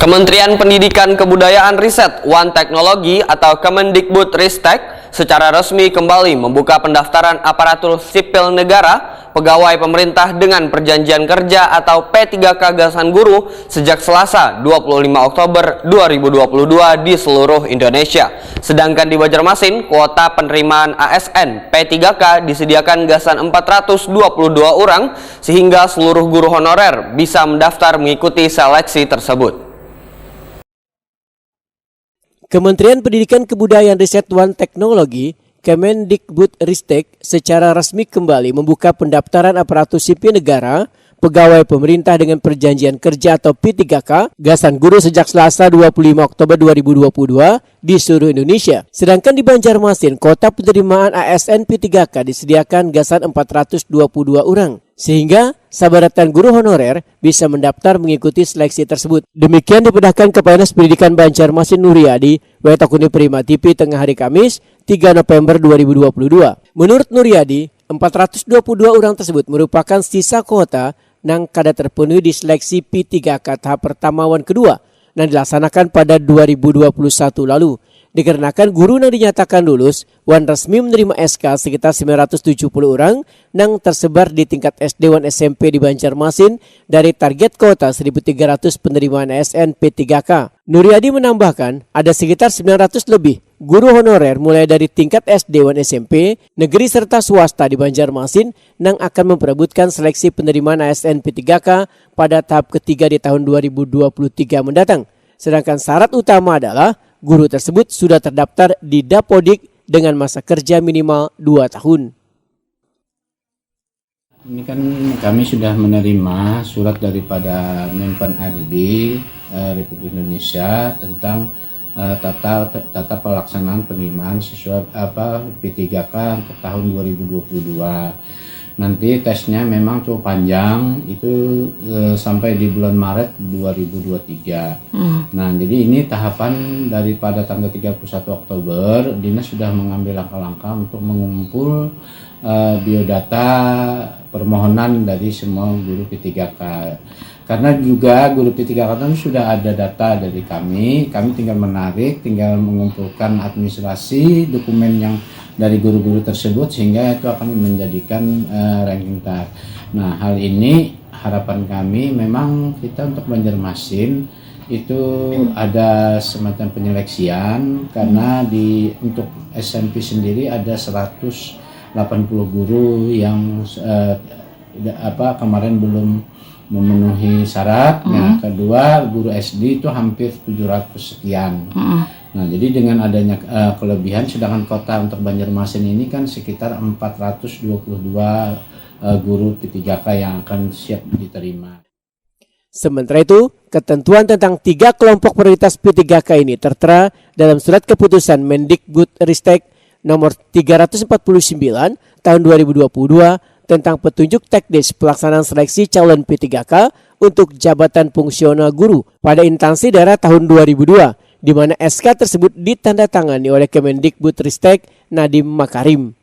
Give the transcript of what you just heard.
Kementerian Pendidikan Kebudayaan Riset One Teknologi atau Kemendikbudristek secara resmi kembali membuka pendaftaran aparatur sipil negara, pegawai pemerintah dengan perjanjian kerja atau P3K Gasan Guru sejak Selasa 25 Oktober 2022 di seluruh Indonesia. Sedangkan di Banjarmasin, kuota penerimaan ASN P3K disediakan Gasan 422 orang sehingga seluruh guru honorer bisa mendaftar mengikuti seleksi tersebut. Kementerian Pendidikan Kebudayaan Riset One Teknologi Kemendikbudristek secara resmi kembali membuka pendaftaran aparatur sipil negara, pegawai pemerintah dengan perjanjian kerja atau P3K Gasan Guru sejak Selasa 25 Oktober 2022 di seluruh Indonesia. Sedangkan di Banjarmasin, kuota penerimaan ASN P3K disediakan Gasan 422 orang. Sehingga sabaratan guru honorer bisa mendaftar mengikuti seleksi tersebut. Demikian dipindahkan Kepala Dinas Pendidikan Banjarmasin Nuryadi, Wetakuni Prima TV tengah hari Kamis 3 November 2022. Menurut Nuryadi, 422 orang tersebut merupakan sisa kuota yang kada terpenuhi di seleksi P3K tahap pertama dan kedua yang dilaksanakan pada 2021 lalu. Dikarenakan guru yang dinyatakan lulus, wan resmi menerima SK sekitar 970 orang yang tersebar di tingkat SD dan SMP di Banjarmasin dari target kuota 1.300 penerimaan ASN P3K. Nuryadi menambahkan ada sekitar 900 lebih guru honorer mulai dari tingkat SD dan SMP, negeri serta swasta di Banjarmasin yang akan memperebutkan seleksi penerimaan ASN P3K pada tahap ketiga di tahun 2023 mendatang. Sedangkan syarat utama adalah guru tersebut sudah terdaftar di Dapodik dengan masa kerja minimal 2 tahun. Ini kan kami sudah menerima surat daripada Menpan RB Republik Indonesia tentang tata pelaksanaan penerimaan siswa P3K untuk tahun 2022. Nanti tesnya memang cukup panjang, itu sampai di bulan Maret 2023. Nah, jadi ini tahapan daripada tanggal 31 Oktober, Dinas sudah mengambil langkah-langkah untuk mengumpul biodata permohonan dari semua guru P3K. Karena juga guru P3K itu sudah ada data dari kami tinggal menarik, tinggal mengumpulkan administrasi dokumen yang dari guru-guru tersebut sehingga itu akan menjadikan ranking tar. Nah, hal ini harapan kami memang kita untuk Banjarmasin itu ada semacam penyeleksian karena untuk SMP sendiri ada 180 guru yang kemarin belum memenuhi syarat. Nah, kedua guru SD itu hampir 700 sekian. Nah, jadi dengan adanya kelebihan, sedangkan kota untuk Banjarmasin ini kan sekitar 422 guru P3K yang akan siap diterima. Sementara itu, ketentuan tentang 3 kelompok prioritas P3K ini tertera dalam surat keputusan Mendikbudristek nomor 349 tahun 2022 tentang petunjuk teknis pelaksanaan seleksi calon P3K untuk jabatan fungsional guru pada instansi daerah tahun 2002, di mana SK tersebut ditandatangani oleh Kemendikbudristek Nadiem Makarim.